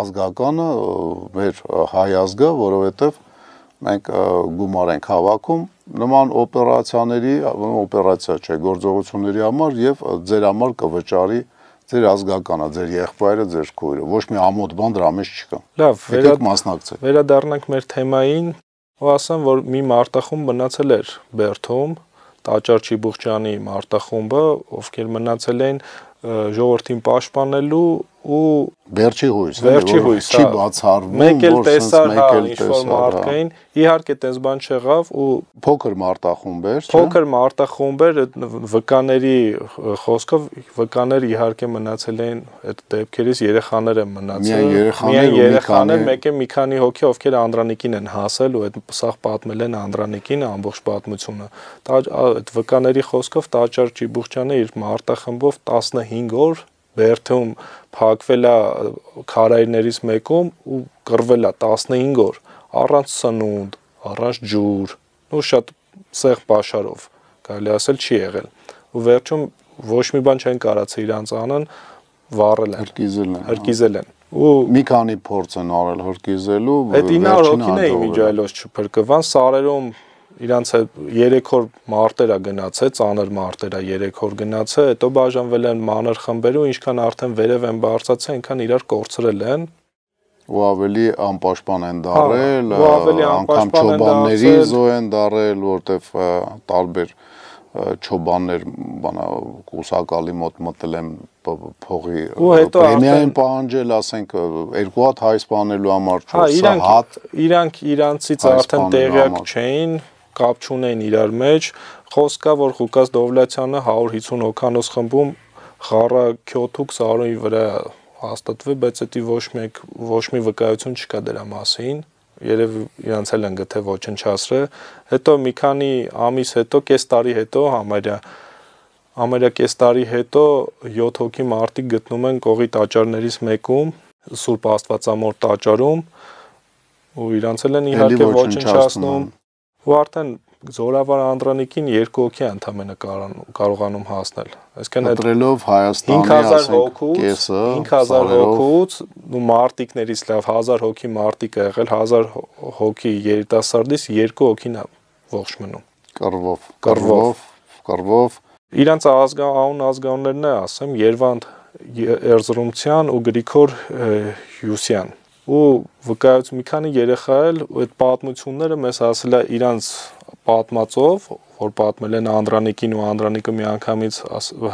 ազգականը, մեր հայ ազգը, որովհետև մենք գումար ենք հավաքում նման օպերացիա չէ, գործողությունների համար եւ ձեր համար կվճարի ձեր ազգականը, ձեր եղբայրը, ձեր քույրը, ոչ մի ամոթ բան դրա մեջ չկա։ Լավ, մասնակցեք։ Վերադառնանք մեր թեմային, ու ասեմ, որ մի մարտախումբ մնացել էր Բերդում, Տաճար Չիբուխչյանի մարտախումբը, ովքեր մնացել են ժողովրդին պաշտպանելու ու Վերջի հույս, չի բացառվում, մեկ էլ տեսար, ինչ-որ մարդկային, իհարկե տես բան չեղավ ու փոքր մարտախումբ էր, փոքր մարտախումբ էր, վկաների խոսքով վկաներ իհարկե մնացել են այդ դեպքերից, երեխաներ են մնացել, միայն երեխաներ, մեկ է մի քանի հոգի, ովքեր Անդրանիկին են հասել ու այդ սաղ պատմել են Անդրանիկին ամբողջ պատմությունը։ Այդ վկաների խոսքով Տաճար Չիբուխչյանը իր մարտախմբով 15 օր Բերդում փակվել է քարայրներից մեկում ու կռվել է 15 օր առանց սնունդ, առանց ջուր, ու շատ սեղ պաշարով, կարելի ասել չի եղել։ Ու վերջում ոչ մի բան չեն կարացել իրանց անեն, վառել են, հրկիզել են։ Ու մի քանի փորձ են արել հրկիզելու, այդ 900 հոգին է իմիջայլոց չփրկվան, սարերում իրանց 3 օր մարտեր է գնացել, ծանր մարտեր է 3 օր գնացել, հետո բաժանվել են մանր խմբերու, ինչքան արդեն վերև են բարձրացել, այնքան իրար կորցրել են։ Ու ավելի անպաշտպան են դարել, անգամ չոբանների զո են դարել, որտեվ տարբեր չոբաններ կուսակալի մոտ մտել են փողի պրեմիային պահանջել, ասենք 2 հատ հայ սպանելու համար 4 հատ իրանք իրանցից արդեն տեղյակ չէին, կապ չունեն իրար մեջ, խոսքա որ Ղուկաս Դովլաթյանը 150 հոգանոց խմբում Ղարաքյոթուկ Սարոյի վրա հաստատվել, բայց դա ոչ մի վկայություն չկա դրա մասին, երևի իրանց էլ են գտե ոչնչացրել, հետո մի քանի ամիս հետո, կես տարի հետո համարյա կես տարի հետո 7 հոգի մարդիկ գտնում են Կողի տաճարներից մեկում, Սուրբ Աստվածամոր տաճարում, ու իրանց էլ են իհարկե ոչնչացնում, ու արդեն Զորավար Անդրանիկին 2 հոգի ընդամենը կարողանում հասնել։ Այսինքն ընտրելով Հայաստանի 5000 հոգուց ու մարտիկներից լավ 1000 հոգի մարտիկ է եղել, 1000 հոգի երիտասարդից 2 հոգին է ողջ մնում։ Կռվով։ Իրանց ազգանուններն է ասեմ Երվանդ Էրզրումցյան ու Գրիգոր Հյուսյան։ Ու վկայած մի քանի երեխա էլ այդ պատմությունները մեզ ասել է իրանց պատմածով, որ պատմել են Անդրանիկին ու Անդրանիկը միանգամից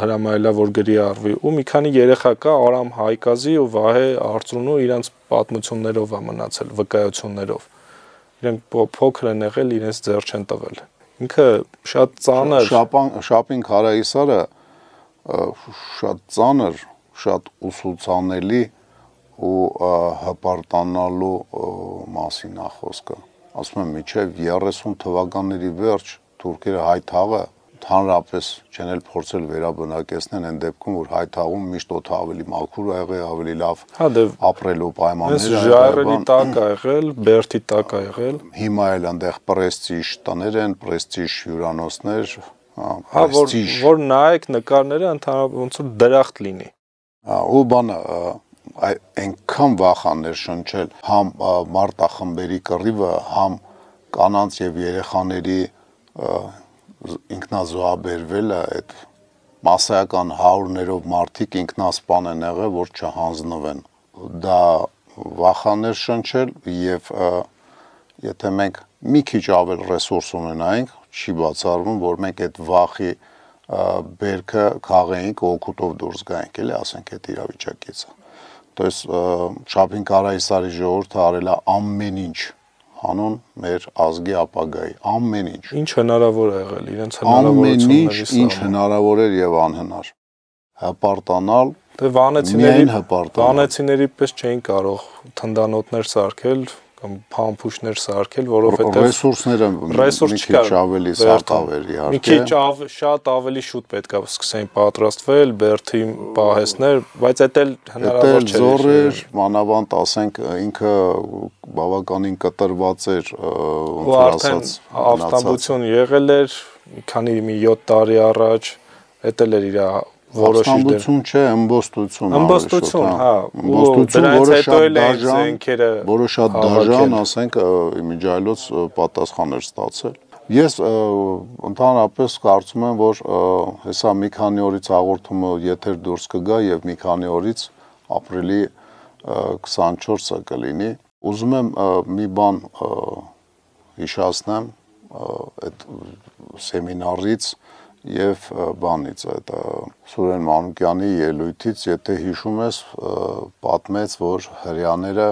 հրամայել է որ գրի արվի ու մի քանի երեխա կա Արամ Հայկազի ու Վահե Արծրունու իրանց պատմություններով է մնացել, վկայություններով։ Իրենք փոքր են եղել, իրենց ձեռ չեն տվել։ Ինքը շատ ծանր Շապին Քարայիսարը շատ ծանր, շատ ուսուցանելի ու հպարտանալու մասին է խոսքը։ Ասում եմ, մինչև 30 թվականների վերջ թուրքերը հայ թաղը հանրապես չեն էլ փորձել վերաբնակեցնել այն դեպքում, որ Հայթաղում միշտ օդը ավելի մաքուր ա եղել, ավելի լավ ապրելու պայմաններ ա եղել։ Ժայռերի տակ ա եղել, բերդի տակ ա եղել։ Հիմա էլ այնտեղ պրեստիժ տներ են, պրեստիժ հյուրանոցներ, որ նայեք նկարները ընդհանրապես ոնց որ դրախտ լինի։ Ու բանը այնքան վախաներ շնչել համ մարտախմբերի կռիվը, համ կանանց եւ երեխաների ինքնազոհաբերվելը, այդ մասսայական հարյուրներով մարդիկ ինքնասպան են եղել, որ չհանձնվեն։ Դա վախաներ շնչել եւ եթե մենք մի քիչ ավել ռեսուրս ունենայինք, չի բացառվում, որ մենք այդ վախի բերքը քաղենք, օգուտով դուրս գայինք, էլի ասենք այդ իրավիճակից։ То есть Շապին Կարայսարի ժողովուրդը արել է ամեն ինչ հանուն մեր ազգի ապագայի, ամեն ինչ։ Ինչ հնարավոր է եղել, իրենց հնարավորությունների ինչ հնարավոր էր եւ անհնար։ Հպարտանալ, վանեցիների պես չէին կարող թնդանոթներ սարքել կամ փամփուշտներ սարքել, որովհետեւ ռեսուրսները մի քիչ ավելի սարքավ էր իհարկե։ Մի քիչ շատ ավելի շուտ պետք է սկսեին պատրաստվել, բերդի պահեսներ, բայց դա էլ հնարավոր չէր։ Զոր էր, մանավանդ ասենք ինքը բավականին կտրված էր, ոնց ասած, ավտոմբություն եղել էր մի քանի 7 տարի առաջ, դա էլ էր իր Ամբոստություն չէ, ըմբոստություն, հա, որը շատ դաժան, ասենք, իմիջիայլոց պատասխան էր ստացել։ Ես ընդհանրապես կարծում եմ, որ հեսա մի քանի օրից հաղորդումը եթեր դուրս կգա եւ մի քանի օրից ապրիլի 24-ը կլինի։ Ուզում եմ մի բան հիշեցնեմ այդ սեմինարից եւ բանից այդ Սուրեն Մանուկյանի ելույթից, եթե հիշում ես, պատմեց, որ հрьяաները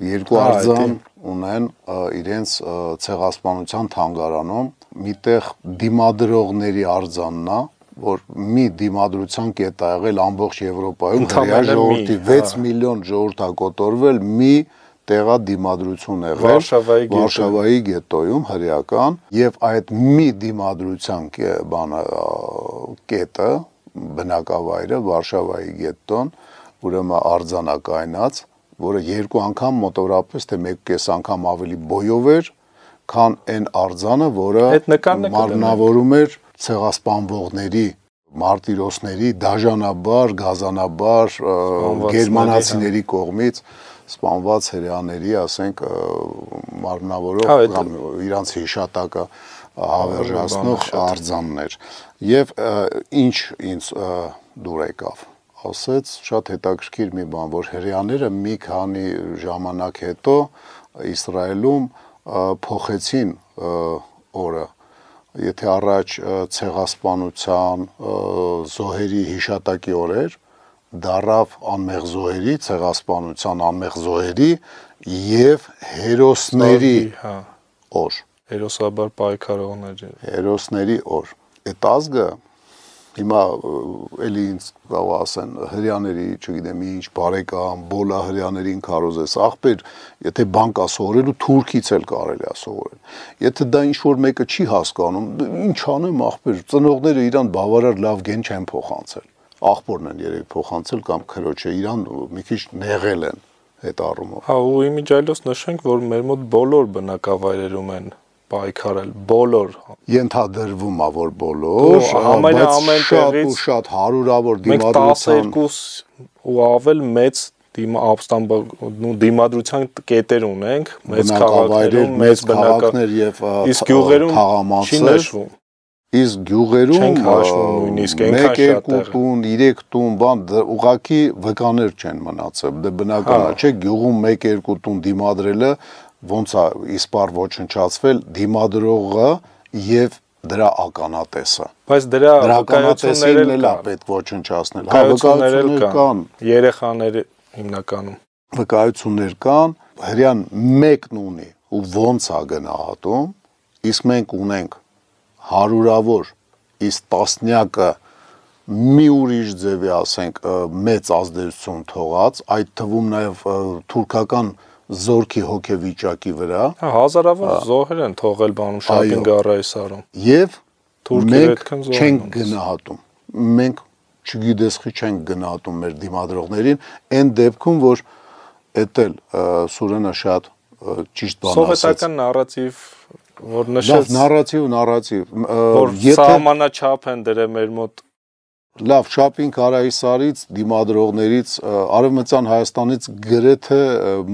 երկու արձան ունեն իրենց ցեղասպանության թանգարանում, միտեղ դիմադրողների արձանն է, որ մի դիմադրության կետ ա եղել ամբողջ Եվրոպայում, հрья ժողովրդի 6 միլիոն ժողովուրդ ա կոտորվել, մի տեղա դիմադրություն եղել Վարշավայի գետոյում հրեական եւ այդ մի դիմադրության կետը բնակավայրը Վարշավայի գետոն ուրեմն արձանակայնած, որը երկու անգամ մոտավորապես թե 1.5 անգամ ավելի բոյով էր, քան այն արձանը, որը մարմնավորում էր ցեղասպանվողների մարտիրոսների դաժանաբար, գազանաբար գերմանացիների կողմից սպանված հрьяաների, ասենք, մարմնավորող կամ իրանց հիշատակը հավերժացնող արձաններ։ Եվ ինչ ինձ դուր եկավ, ասեց շատ հետաքրքիր մի բան, որ հрьяաները մի քանի ժամանակ հետո Իսրայելում փոխեցին օրը։ Եթե առաջ ցեղասպանության, զոհերի հիշատակի օր էր, դարավ անմեղ զոհերի, ցեղասպանության անմեղ զոհերի եւ հերոսների օր։ Հերոսաբար պայքարողների։ Հերոսների օր։ Այդ ազգը հիմա էլի ինձ կարող ասեն հрьяաների, չգիտեմ ինչ, բարեկամ, բոլա հрьяաներին քարոզես, ախպեր, եթե բան կա սովորելու, թուրքից էլ կարելի է սովորել։ Եթե դա ինչ որ մեկը չի հասկանում, ինչ անեմ, ախպեր, ծնողները իրան բավարար լավ գեն չեն փոխանցել։ Աղբորն են երեք փոխանցել կամ քրոջը իրան մի քիչ նեղել են այդ առումով։ Հա, ու իմիջիայլոց նշենք, որ մեր մոտ բոլոր բնակավայրերում են պայքարել, բոլոր։ Ենթադրվում է, որ բոլոր, բայց շատ հարյուրավոր դիմադրության 12 ու ավել մեծ դիմադրության կետեր ունենք, մեծ քաղաքներում, մեծ քաղաքներ եւ իսկ գյուղերում չի նշվում։ Իսկ գյուղերում 1-2 տուն, 3 տուն, բան ուղակի վկաներ չեն մնացել։ Դա բնական է, չէ՞, գյուղում 1-2 տուն դիմադրելը ոնց է իսպար ոչնչացվել դիմադրողը եւ դրա ականատեսը։ Բայց դրա վկայություններն էլ է պետք ոչնչացնել։ Հա, վկայություններ կան, երեխաները հիմնականում վկայություններ կան, հрьяան մեկն ունի ու ոնց է գնահատում, իսկ մենք ունենք հարյուրավոր, իսկ տասնյակը մի ուրիշ ձևի, ասենք, մեծ ազդեցություն թողած, այդ թվում նաև թուրքական զորքի հոգեվիճակի վրա։ Հա, հազարավոր զոհեր են թողել բանում շապինգ առայսարում։ Եվ մենք չենք չենք գնահատում։ Մենք չգիտես խի չենք գնահատում մեր դիմադրողներին, այն դեպքում, որ էտել Սուրենը շատ ճիշտ բան ասաց։ Սովետական նարատիվ, որ նշեց նարատիվ, որ սահմանաչափ են դրել մեր մոտ լավ շապինգ Արայսարից դիմադրողներից Արևմտյան Հայաստանից գրեթե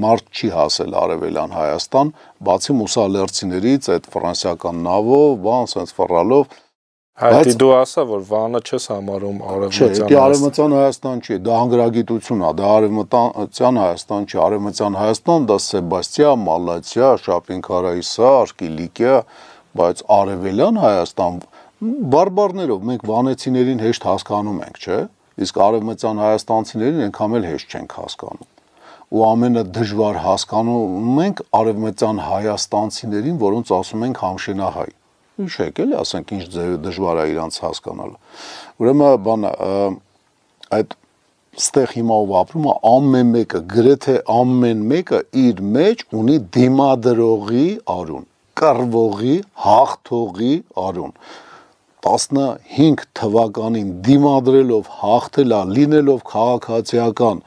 մարդ չի հասել Արևելյան Հայաստան, բացի մուսալերցիներից, այդ ֆրանսիական նավով, բան sense ֆռալով։ Հայտի դու ասա, որ Վանը չես համարում Արևմտյան Հայաստան չի, դա հանգրագիտություն է, դա Արևմտյան Հայաստան չի, Արևմտյան Հայաստան դա Սեբաստիա, Մալատիա, շապինգ Արայսար, Կիլիկիա, բայց Արևելյան Հայաստան բարբարներով մենք վանեցիներին հեշտ հասկանում ենք, չէ՞, իսկ արևմտյան հայաստանցիներին այնքան էլ հեշտ չենք հասկանում։ Ու ամենը դժվար հասկանում ենք արևմտյան հայաստանցիներին, որոնց ասում ենք համշենահայ։ Հիշեք էլի, ասենք ինչ դժվար է իրանց հասկանալը։ Ուրեմն բանը այդ ստեղ հիմա ով ապրում է ամեն մեկը, գրեթե ամեն մեկը իր մեջ ունի դիմադրողի արուն, կռվողի, հաղթողի արուն։ 15 թվականին դիմադրելով հաղթելա, լինելով քաղաքացիական,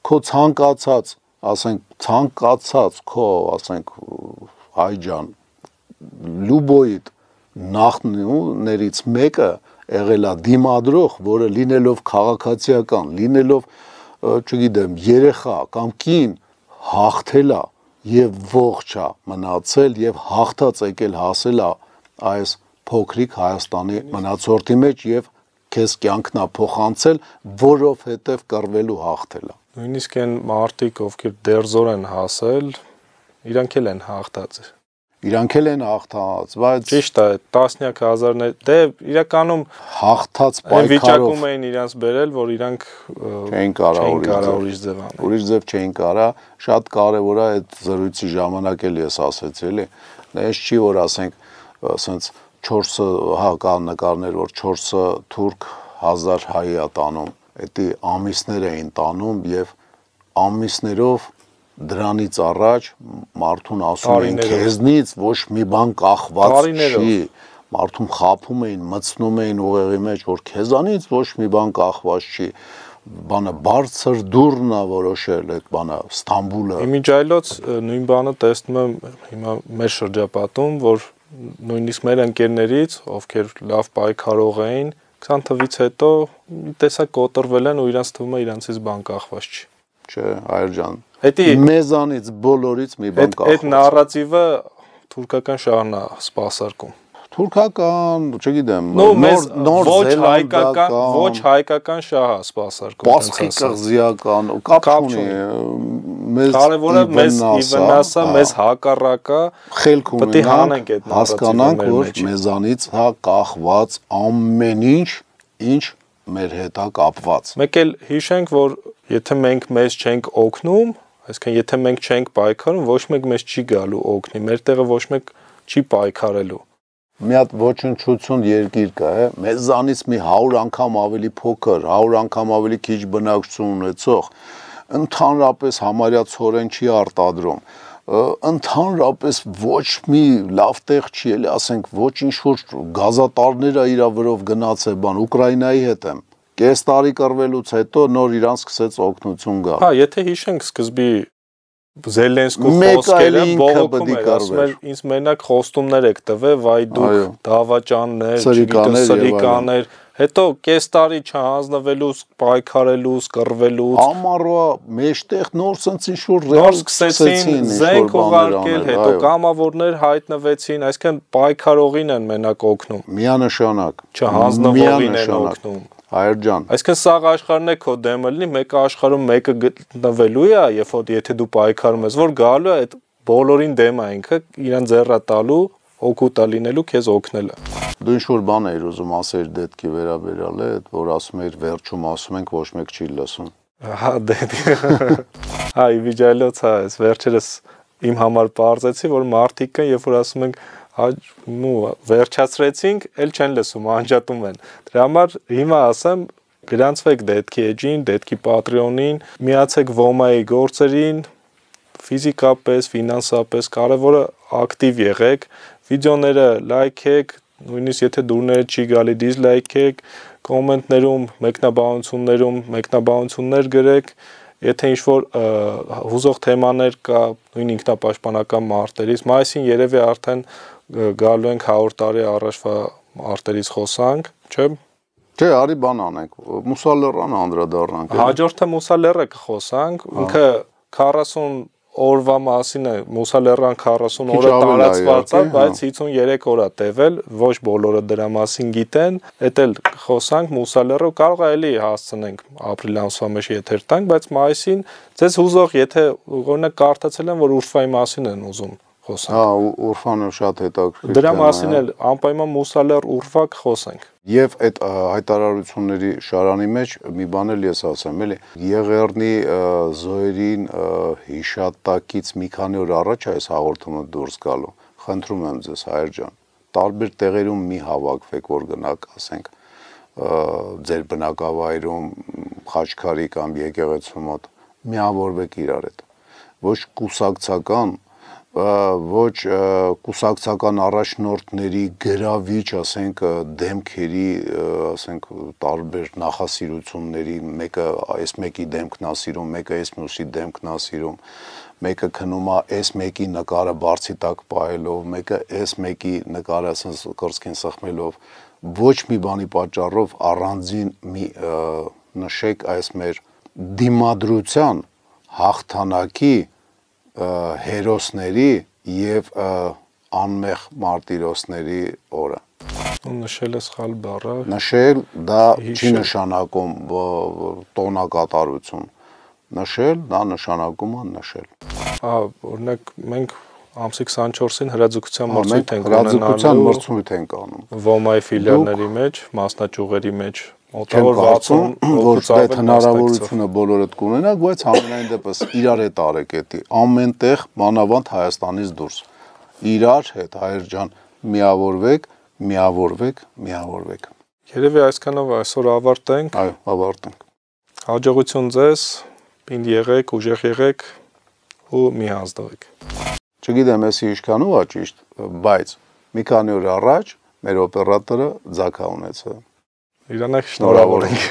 քո ցանկացած, ասենք ցանկացած քո, ասենք հայջան, լուբոյիդ նախնիներից մեկը եղել է դիմադրող, որը լինելով քաղաքացիական, լինելով, չգիտեմ, երեխա կամ կին հաղթելա եւ ողջ է մնացել եւ հաղթած եկել հասել է այս փոքրիկ Հայաստանի մնացորդի մեջ եւ քեզ կյանքն է փոխանցել, որովհետեւ կռվելու հաղթելա։ Նույնիսկ այն մարդիկ, ովքեր դերձոր են հասել, իրանք էլ են հաղթած։ Իրանք էլ են հաղթած, բայց ճիշտ է, տասնյակ հազարներ, դե իրականում հաղթած պայքարով վիճակում էին իրանք բերել, որ իրանք չէին կարող ուրիշ ձև անել։ Ուրիշ ձև չէին կարա, շատ կարևոր է այդ զրույցի ժամանակ էլ ես ասեցի, էլի։ Այս չի որ ասենք, ասենց 4-ը, հա, կա նկարներ, որ 4-ը թուրք 1000 հայ է տանում, էդի ամիսներ էին տանում եւ ամիսներով դրանից առաջ մարդուն ասում էին քեզնից ոչ մի բան կախված չի, մարդուն խափում էին, մտցնում էին ուղեղի մեջ, որ քեզանից ոչ մի բան կախված չի, բանը բարձր դուրն է որոշել այդ բանը Ստամբուլը։ Իմիջայլոց նույն բանը տեսնում եմ հիմա մեր շրջապատում, որ նույնիսկ մեր ընկերներից, ովքեր լավ պայքարող էին, 20 թվից հետո տեսակ կոտրվել են ու իրանց թվում է իրանցից բան կախված չի։ Չէ, այր ջան։ Էդի մեզանից բոլորից մի բան կախված։ Այդ նարատիվը թուրքական շահն է սպասարկում։ Թուրքական, չգիտեմ, նոր զելանդական, ոչ հայկական շահը սպասարկում։ Պասխի կղզիական, կապ ունի, մեզ կարևորը մեզ իվնասա, մեզ հակառակա, խելք ունենանք, հասկանանք, որ մեզանից հա կախված ամեն ինչ մեր հետ է կապված։ Մեկ էլ հիշենք, որ եթե մենք մեզ չենք օգնում, այսինքն եթե մենք չենք պայքարում, ոչ մեկ մեզ չի գալու օգնի, մեր տեղը ոչ մեկ չի պայքարելու։ Մի հատ ոչնչություն երկիր կա, մեզանից մի 100 անգամ ավելի փոքր, 100 անգամ ավելի քիչ բնակչություն ունեցող, ընդհանրապես համարյա ցորեն չի արտադրում, ընդհանրապես ոչ մի լավ տեղ չի, էլի ասենք ոչ ինչ-որ գազատարները իրա վրով գնաց է բան, Ուկրաինայի հետ եմ, կես տարի կռվելուց հետո նոր իրան սկսեց օգնություն գալ։ Հա, եթե հիշենք սկզբի Զելենսկու խոսքերը բողոքում էր, ասում էր, ինձ մենակ խոստումներ եք տվել, վայ դուք դավաճաններ, սրիկաներ, հետո կես տարի չհանձնվելուց, պայքարելուց, կռվելուց, ամառվա մեջտեղ նոր սենց ինչ-որ ռեալ սկսեցին զենք ուղարկել, հետո կամավորներ հայտնվեցին, այսինքն պայքարողին են մենակ օգնում։ Միանշանակ, չհանձնվողին են օգնում։ Հայր ջան։ Այսինքն սաղ աշխարհն է քո դեմը լինի, մեկը աշխարհում մեկը գտնվելու է, եթե դու պայքարում ես, որ գալու է այդ բոլորին դեմ է ինքը, իրան ձեռա տալու, օգուտա լինելու, քեզ օգնելը։ Դու ինչ-որ բան էիր ուզում ասել դետքի վերաբերյալ է, որ ասում էիր վերջում ասում ենք ոչ մեկ չի լսում։ Հա, դետքի։ Հա, իվիջայլոց հա, այս վերջերս իմ համար բարձեցի, որ մարդիկ կան, երբ որ ասում ենք վերջացրեցինք, էլ չեն լսում, անջատում են։ Դրա համար հիմա ասեմ, գրանցվեք դետքի էջին, դետքի Patreon-ին, միացեք Voma-ի գործերին, ֆիզիկապես, ֆինանսապես, կարևորը ակտիվ եղեք, վիդեոները լայքեք, նույնիսկ եթե դուրները չի գալի դիզլայքեք, կոմենտներում, մեկնաբանություններ գրեք, եթե ինչ-որ հուզող թեմաներ կա, նույն ինքնապաշտպանական մարտերից, մայիսին երևի արդեն գալու ենք 100 տարի առաջվա մարտերից խոսանք, չէ՞։ Չէ, արի բան անենք, Մուսալեռան անդրադառնանք։ Հաջորդը Մուսալեռը կխոսանք, ինքը 40 օրվա մասին է, Մուսալեռան 40 օրը տարածված է, բայց 53 օր է տևել, ոչ բոլորը դրա մասին գիտեն, էդ էլ խոսանք Մուսալեռը, կարող է էլի հասցնենք ապրիլ ամսվա մեջ եթեր տանք, բայց մայիսին ձեզ հուզող, եթե օրինակ կարդացել եմ, որ Ուրֆայի մասին են ուզում խոսանք։ Հա, Ուրֆանը շատ հետաքրքիր։ Դրա մասին էլ անպայման Մուսալեռ Ուրֆա կխոսենք։ Եվ այդ հայտարարությունների շարանի մեջ մի բան էլ ես ասեմ, էլի Եղեռնի զոհերին հիշատակից մի քանի օր առաջ այս հաղորդումը դուրս գալու։ Խնդրում եմ ձեզ, Հայր ջան, տարբեր տեղերում մի հավաքվեք, որ գնաք, ասենք, ձեր բնակավայրում, Խաչքարի կամ եկեղեցու մոտ, միավորվեք իրար հետ։ Ոչ կուսակցական, ոչ կուսակցական առաջնորդների գրավիչ, ասենք, դեմքերի, ասենք, տարբեր նախասիրությունների, մեկը այս մեկի դեմքն է սիրում, մեկը այս մյուսի դեմքն է սիրում, մեկը քնում է այս մեկի նկարը բարձի տակ պահելով, մեկը այս մեկի նկարը ասենց կրծքին սխմելով, ոչ մի բանի պատճառով առանձին մի նշեք այս մեր դիմադրության հաղթանակի հերոսների և անմեղ մարտիրոսների օրը։ Նշել է սխալ բառը։ Նշել դա չի նշանակում տոնակատարություն։ Նշել դա նշանակում է նշել։ Օրինակ մենք ամսի 24-ին հրաձգության մրցույթ ենք հրաձգության մրցույթ ենք անում։ ՈՄԱ-ի ֆիլիալների մեջ, մասնաճյուղերի մեջ Չեմ կարծում, որ այդ հնարավորությունը բոլորդ կունենաք, բայց համենայն դեպս իրար հետ արեք էդի, ամենտեղ մանավանդ Հայաստանից դուրս, իրար հետ, Հայր ջան, միավորվեք, միավորվեք, միավորվեք։ Երևի այսքանով այսօր ավարտենք։ Այո, ավարտենք։ Հաջողություն ձեզ, պինդ եղեք, ուժեղ եղեք ու մի հանձնվեք։ Չգիտեմ, ես ինչքանով է ճիշտ, բայց մի քանի օր առաջ մեր օպերատորը ձագ ունեցավ։ Իրանակ շնորհավոր ենք։